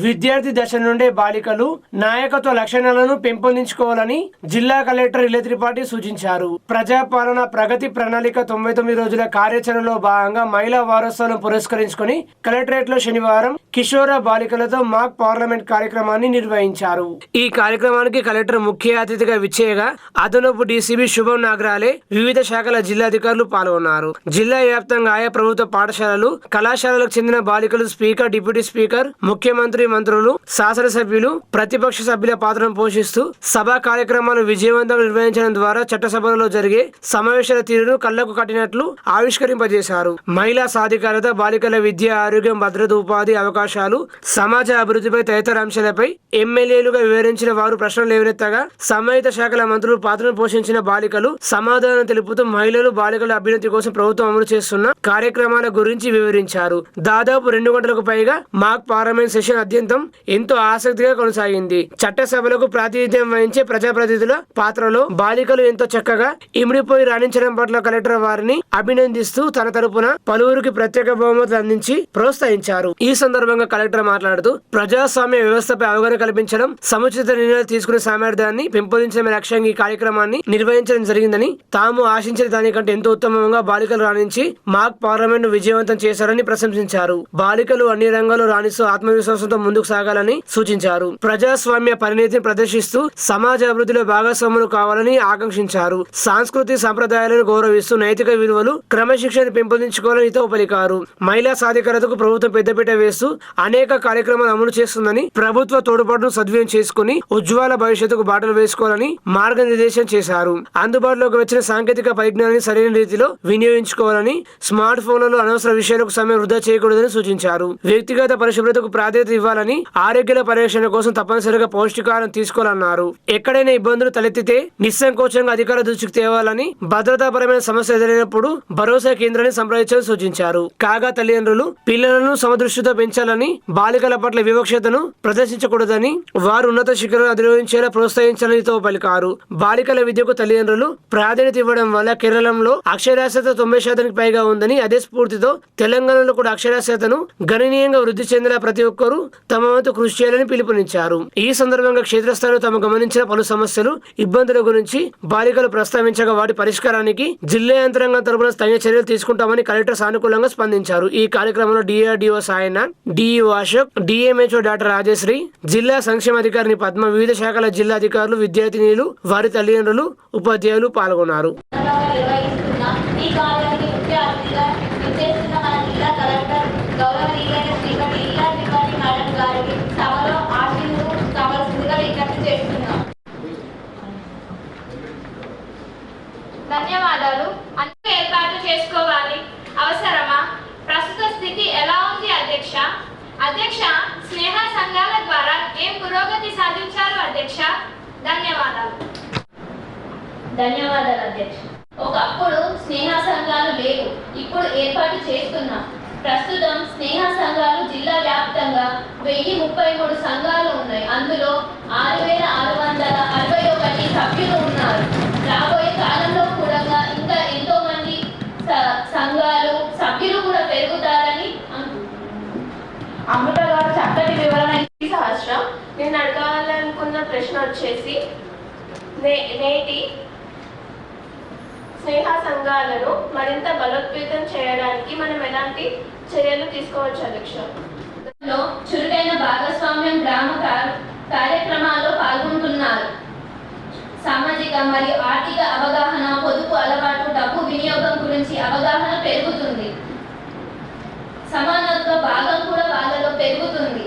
విద్యార్థి దశ నుండే బాలికలు నాయకత్వ లక్షణాలను పెంపొందించుకోవాలని జిల్లా కలెక్టర్ ఇలత్రిపాటి సూచించారు. ప్రజాపాలన ప్రగతి ప్రణాళిక 99 రోజుల కార్యాచరణలో భాగంగా మహిళా వారోత్సవం పురస్కరించుకొని కలెక్టరేట్ లో శనివారం కిషోర బాలికలతో మాక్ పార్లమెంట్ కార్యక్రమాన్ని నిర్వహించారు. ఈ కార్యక్రమానికి కలెక్టర్ ముఖ్య అతిథిగా విచ్చేయగా అదనపు డీసీబీ శుభం నాగరాలే వివిధ శాఖల జిల్లాధికారులు పాల్గొన్నారు. జిల్లా వ్యాప్తంగా ఆయా ప్రభుత్వ పాఠశాలలు కళాశాలలకు చెందిన బాలికలు స్పీకర్, డిప్యూటీ స్పీకర్, ముఖ్యమంత్రి, మంత్రులు, శాసనసభ్యులు, ప్రతిపక్ష సభ్యుల పాత్రను పోషిస్తూ సభా కార్యక్రమాలు విజయవంతంగా నిర్వహించడం ద్వారా చట్టసభలలో జరిగే సమావేశాల తీరును కళ్లకు కట్టినట్లు ఆవిష్కరింపజేశారు. మహిళా సాధికారత, బాలికల విద్య, ఆరోగ్యం, భద్రత, ఉపాధి అవకాశాలు, సమాజ అభివృద్ధిపై తదితర అంశాలపై ఎమ్మెల్యేలుగా వివరించిన వారు ప్రశ్నలు లేవనెత్తగా సంబంధిత శాఖల మంత్రులు పాత్రను పోషించిన బాలికలు సమాధానం తెలుపుతూ మహిళలు, బాలికల అభ్యున్నతి కోసం ప్రభుత్వం అమలు చేస్తున్న కార్యక్రమాల గురించి వివరించారు. దాదాపు 2 గంటలకు పైగా మాక్ పార్లమెంట్ సెషన్ అత్యంతం ఎంతో ఆసక్తిగా కొనసాగింది. చట్టసభలకు ప్రాతినిధ్యం వహించే ప్రజాప్రతినిధుల పాత్రలో బాలికలు ఎంతో చక్కగా ఇమిడిపోయి రాణించడం పట్ల కలెక్టర్ వారిని అభినందిస్తూ తన తరపున పలువురికి ప్రత్యేక బహుమతులు అందించి ప్రోత్సహించారు. ఈ సందర్భంగా కలెక్టర్ మాట్లాడుతూ ప్రజాస్వామ్య వ్యవస్థపై అవగాహన కల్పించడం, సముచిత నిర్ణయాలు తీసుకునే సామర్థ్యాన్ని పెంపొందించడమే లక్ష్యంగా ఈ కార్యక్రమాన్ని నిర్వహించడం జరిగిందని, తాము ఆశించిన దానికంటే ఎంతో ఉత్తమంగా బాలికలు రాణించి మాక్ పార్లమెంట్ విజయవంతం చేశారని ప్రశంసించారు. బాలికలు అన్ని రంగాల్లో రాణిస్తూ ఆత్మవిశ్వాసంతో ముందుకు సాగాలని సూచించారు. ప్రజాస్వామ్య పరిణతిని ప్రదర్శిస్తూ సమాజ అభివృద్ధిలో భాగస్వాములు కావాలని ఆకాంక్షించారు. సాంస్కృతిక సంప్రదాయాలను గౌరవిస్తూ నైతిక విలువలు, క్రమశిక్షణ పెంపొందించుకోవాలని హితవు పలికారు. మహిళా సాధికారతకు ప్రభుత్వం పెద్దపీట వేస్తూ అనేక కార్యక్రమాలు అమలు చేస్తుందని, ప్రభుత్వ తోడ్పాటును సద్వినియోగం చేసుకుని ఉజ్వల భవిష్యత్తుకు బాటలు వేసుకోవాలని మార్గనిర్దేశం చేశారు. అందుబాటులోకి వచ్చిన సాంకేతిక పరిజ్ఞానాన్ని సరైన రీతిలో వినియోగించుకోవాలని, స్మార్ట్ ఫోన్లలో అనవసర విషయాలకు సమయం వృధా చేయకూడదని సూచించారు. వ్యక్తిగత పరిశుభ్రతకు ప్రాధాన్యత ఇవ్వాలని, ఆరోగ్య పరిరక్షణ కోసం తప్పనిసరిగా పౌష్టికాహారం తీసుకోవాలన్నారు. ఎక్కడైనా ఇబ్బందులు తలెత్తితే నిస్సంకోచంగా అధికారుల దృష్టికి తేవాలని, భద్రతాపరమైన సమస్య ఎదురైనప్పుడు భరోసా కేంద్రాన్ని సంప్రదించాలని సూచించారు. కాగా తల్లిదండ్రులు పిల్లలను సమదృష్టితో పెంచాలని, బాలికల పట్ల వివక్షతను ప్రదర్శించకూడదని, వారు ఉన్నత శిఖరాలను అధిరోహించేలా ప్రోత్సహించాలని తో పలికారు. బాలికల విద్యకు తల్లిదండ్రులు ప్రాధాన్యత ఇవ్వడం వల్ల కేరళంలో అక్షరాస్యత 90% పైగా ఉందని, అదే స్ఫూర్తితో తెలంగాణలో కూడా అక్షరాస్యతను గణనీయంగా వృద్ధి చెందేలా ప్రతి ఒక్కరూ తమ వంతు కృషి చేయాలని పిలుపునిచ్చారు. ఈ సందర్భంగా క్షేత్రస్థాయిలో తాము గమనించిన పలు సమస్యలు, ఇబ్బందుల గురించి బాలికలు ప్రస్తావించగా వాటి పరిష్కారానికి జిల్లా యంత్రాంగం తరపున తగిన చర్యలు తీసుకుంటామని కలెక్టర్ సానుకూలంగా స్పందించారు. ఈ కార్యక్రమంలో DRDO Sayana, DEO Ashok, DMHO doctor Rajashree, జిల్లా సంక్షేమాధికారిని పద్మ, వివిధ శాఖల జిల్లా అధికారులు, విద్యార్థినీలు, వారి తల్లిదండ్రులు, ఉపాధ్యాయులు పాల్గొన్నారు. ధన్యవాదాలు. అన్ని ఏర్పాట్లు చేసుకోవాలి అవసరమా? ప్రస్తుత స్థితి ఎలా ఉంది అధ్యక్ష? అధ్యక్ష, స్నేహ సంఘాల ద్వారా ఏం పురోగతి సాధించారు అధ్యక్ష? ధన్యవాదాలు. ధన్యవాదాలు అధ్యక్ష. ఒకప్పుడు స్నేహ సంఘాలు లేవు, ఇప్పుడు ఏర్పాటు చేస్తున్నాం. ప్రస్తుతం స్నేహ సంఘాలు జిల్లా వ్యాప్తంగా 1033 సంఘాలు ఉన్నాయి. అందులో 6661 సభ్యులు ఉన్నారు. రాబోయే కాలంలో కూడా ఇంకా ఎంతో మంది సంఘాలు సభ్యులు కూడా పెరుగుతారని అమృత గారు చక్కటి వివరణ సహస్రం. నేను అడగాలనుకున్న ప్రశ్న వచ్చేసి, నేటి స్నేహ సంఘాలను మరింత బలోపేతం చేయడానికి మనం ఎలాంటి చర్యలు తీసుకోవచ్చు అధ్యక్ష? చురుకైన భాగస్వామ్యం, గ్రామ కార్యక్రమాల్లో పాల్గొంటున్నారు. సామాజిక మరియు ఆర్థిక అవగాహన, పొదుపు అలవాటు, డబ్బు వినియోగం గురించి అవగాహన పెరుగుతుంది. సమానత్వ భాగం కూడా వాళ్ళలో పెరుగుతుంది.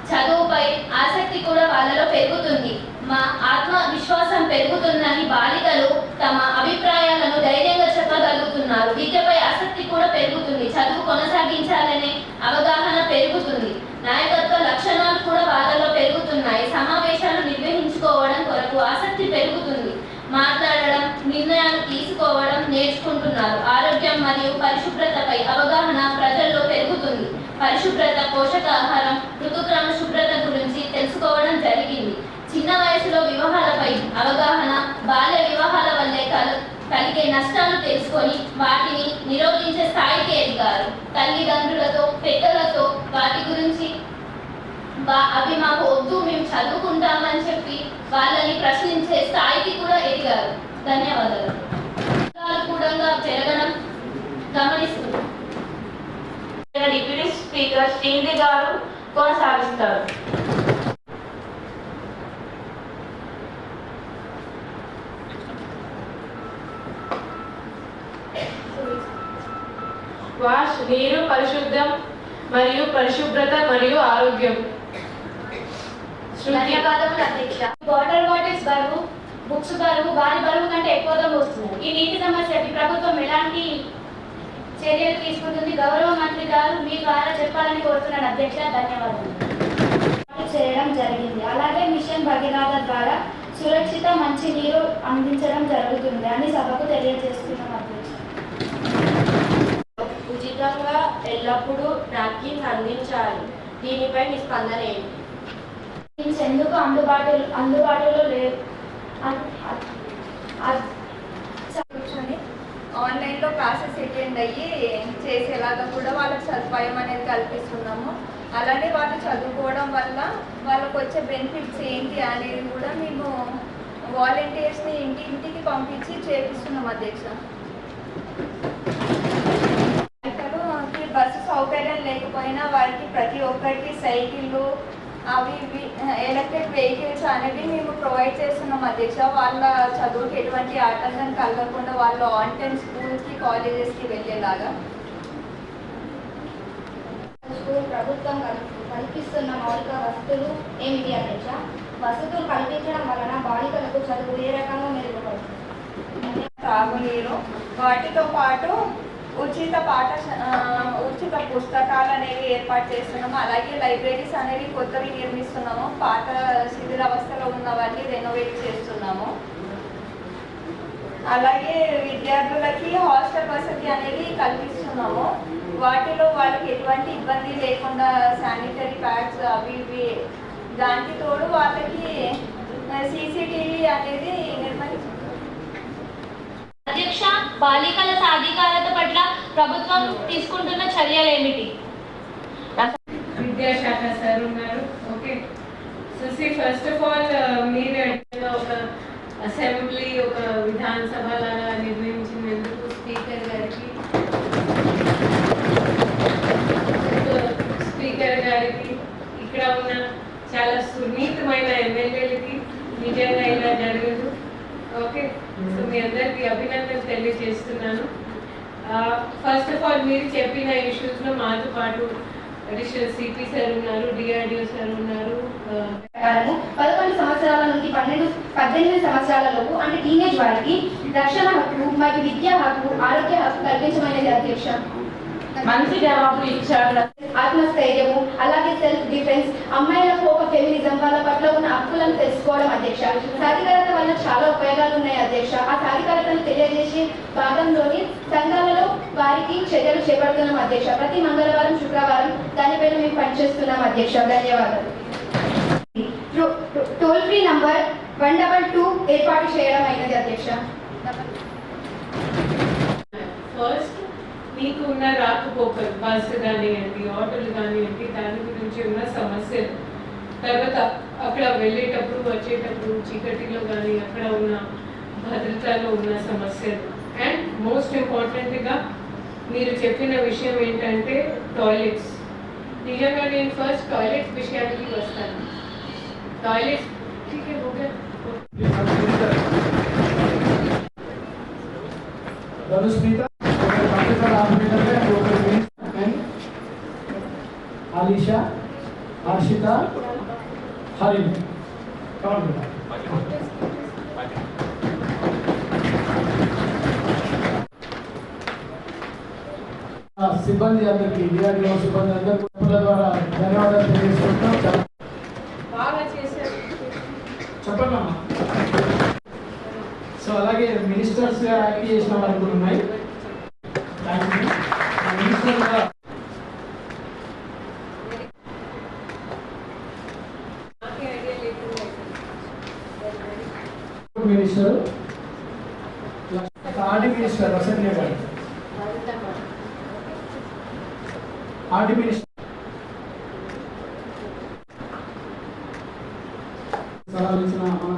చదువుపై ఆసక్తి కూడా వాళ్ళలో పెరుగుతుంది. మా ఆత్మవిశ్వాసం పెరుగుతుందని బాలికలు తమ అభిప్రాయాలను ధైర్యంగా చెప్పగలుగుతున్నారు. విద్యపై ఆసక్తి కూడా పెరుగుతుంది. చదువు కొనసాగించాలనే అవగాహన పెరుగుతుంది. నాయకత్వ లక్షణాలు కూడా వాళ్ళలో పెరుగుతున్నాయి. సమావేశాలు నిర్వహించుకోవడం కొరకు ఆసక్తి పెరుగుతుంది. మాట్లాడడం, నిర్ణయాలు తీసుకోవడం నేర్చుకుంటున్నారు. ఆరోగ్యం మరియు పరిశుభ్రతపై అవగాహన ప్రజల్లో పెరుగుతుంది. పరిశుభ్రత, పోషకాహారం, ఋతుక్రమ శుభ్రత గురించి తెలుసుకోవడం జరిగింది. చిన్న వయసులో వివాహాలపై అవగాహన, బాల్య వివాహాల వల్లే కలిగే నష్టాలు తెలుసుకొని వాటిని నిరోధించే స్థాయికి ఎదిగారు. తల్లిదండ్రులతో, పెద్దలతో వాటి గురించి అవి మాకు వద్దు, మేము చదువుకుంటామని చెప్పి వాళ్ళని ప్రశ్నించే స్థాయికి కూడా ఎదిగారు. ధన్యవాదాలు. కూడా పెరగడం గమనిస్తున్నాం. డిప్యూటీ స్పీకర్ శ్రీనిధి గారు కొనసాగిస్తారు. వాష్ నీరు పరిశుద్ధం మరియు పరిశుభ్రత మరియు ఆరోగ్యం. ధన్యవాదములు అధ్యక్ష. వాటర్ బాటిల్స్ బరువు, బుక్స్ బరువు వారి బరువు కంటే ఎక్కువగా వస్తుంది. ఈ నీటి సమస్యకి ప్రభుత్వం ఎలాంటి చర్యలు తీసుకుంటుంది? గౌరవ మంత్రి గారు మీ ద్వారా చెప్పాలని కోరుతున్నాను అధ్యక్ష. ధన్యవాదాలు. చేయడం జరిగింది. అలాగే మిషన్ భగీరథ ద్వారా సురక్షిత మంచి నీరు అందించడం జరుగుతుంది అని సభకు తెలియజేస్తున్నాం అధ్యక్ష. ఉచితంగా ఎల్లప్పుడూ నాప్కిన్స్ అందించాలి. దీనిపై మీ స్పందన ఏంటి? ఎందుకు అందుబాటులో లేదు? కూర్చొని ఆన్లైన్లో క్లాసెస్ అటెండ్ అయ్యి చేసేలాగా కూడా వాళ్ళకి సదుపాయం అనేది కల్పిస్తున్నాము. అలానే వాళ్ళు చదువుకోవడం వల్ల వాళ్ళకు వచ్చే బెనిఫిట్స్ ఏంటి అనేది కూడా మేము వాలంటీర్స్ని ఇంటికి పంపించి చేపిస్తున్నాం అధ్యక్ష. బస్సు సౌకర్యం లేకపోయినా వారికి ప్రతి ఒక్కరికి సైకిళ్ళు అవి ఎలక్ట్రిక్ వెహికల్స్ అనేవి మేము ప్రొవైడ్ చేస్తున్నాం అధ్యక్ష. వాళ్ళ చదువుకి ఎటువంటి ఆటంకం కలగకుండా వాళ్ళు ఆన్ టైం స్కూల్స్కి కాలేజెస్కి వెళ్ళేలాగా ప్రభుత్వం కల్పిస్తున్న మౌలిక వసతులు ఏమిటి అధ్యక్ష? వసతులు కల్పించడం వలన బాలికలకు చదువు ఏ రకంగా మెరుగుపడుతుంది? తాగునీరు, వాటితో పాటు ఉచిత పుస్తకాలు అనేవి ఏర్పాటు చేస్తున్నాము. అలాగే లైబ్రరీస్ అనేవి కొత్తవి నిర్మిస్తున్నాము. పాత శిథిలావస్థలో ఉన్నవన్నీ రెనోవేట్ చేస్తున్నాము. అలాగే విద్యార్థులకి హాస్టల్ వసతి అనేది కల్పిస్తున్నాము. వాటిలో వాళ్ళకి ఎటువంటి ఇబ్బంది లేకుండా శానిటరీ ప్యాడ్స్ అవి ఇవి, దానికి తోడు వాళ్ళకి CCTV అనేది నిర్వహిస్తున్నాము. అధ్యక్ష, బాలికల సాధికారత పట్ల ప్రభుత్వం తీసుకుంటున్న చర్యలు ఏమిటి? విద్యాశాఖ సార్ ఉన్నారు. Okay, so first of all మీరు ఒక అసెంబ్లీ, ఒక విధానసభ లాగా నిర్వహించినందుకు స్పీకర్ గారికి ఇక్కడ ఉన్న చాలా సున్నితమైన ఎమ్మెల్యేలకి నిజంగా ఇలా జరగదు. ఓకే, సో మీ అందరికీ అభినందనలు తెలియజేస్తున్నాను. ఫస్ట్ ఆఫ్ ఆల్ మీరు చెప్పిన ఇష్యూస్లో మాతో పాటు అడిషనల్ సిపి సార్ ఉన్నారు, DRDO సార్ ఉన్నారు. 11 సంవత్సరాల నుండి 18 సంవత్సరాల లోపు అంటే టీనేజ్ వారికి రక్షణ హక్కు మరియు విద్యా హక్కు, ఆరోగ్య హక్కు కల్పించమైనది అధ్యక్ష. మంచి జవాబులు ఇచ్చారు. ఆత్మస్థైర్యము, అలాగే సెల్ఫ్ డిఫెన్స్, అమ్మాయిలకు ఒక ఫెమినిజం, వాళ్ళ పట్ల ఉన్న హక్కులను తెలుసుకోవడం అధ్యక్ష. సాధికారత వల్ల చాలా ఉపయోగాలు ఉన్నాయి అధ్యక్ష. ఆ సాధికారతను తెలియజేసే భాగంలోని సంఘాలలో వారికి చర్యలు చేపడుతున్నాం అధ్యక్ష. ప్రతి మంగళవారం, శుక్రవారం దానిపైన మేము పనిచేస్తున్నాం అధ్యక్ష. ధన్యవాదాలు. టోల్ ఫ్రీ నంబర్ 122 ఏర్పాటు చేయడం అయినది అధ్యక్ష. ఫస్ట్ మీకు ఉన్న రాకపోకలు, బస్సు కానివ్వండి, ఆటోలు కానివ్వండి, దాని గురించి ఉన్న సమస్యలు, తర్వాత అక్కడ వెళ్ళేటప్పుడు వచ్చేటప్పుడు చీకటిలో కానీ అక్కడ ఉన్న భద్రతలో ఉన్న సమస్యలు, అండ్ మోస్ట్ ఇంపార్టెంట్గా మీరు చెప్పిన విషయం ఏంటంటే టాయిలెట్స్. నిజంగా నేను ఫస్ట్ టాయిలెట్స్ విషయానికి వస్తాను. టాయిలెట్స్ आलिशा, हर्षिता, हरिम సిబ్బంది అందరికీ, DRDO సిబ్బంది అందరికీ ద్వారా ధన్యవాదాలు తెలియజేసుకుంటున్నాం. బాగా చేశారు, చెప్పండి అమ్మా. సో అలాగే మినిస్టర్స్ యాక్ట్ చేసిన వారు కూడా ఉన్నాయి. Minister minister RD minister assembly గారు, ఆర్డి మినిస్టర్ సలహాలు ఇచ్చిన మన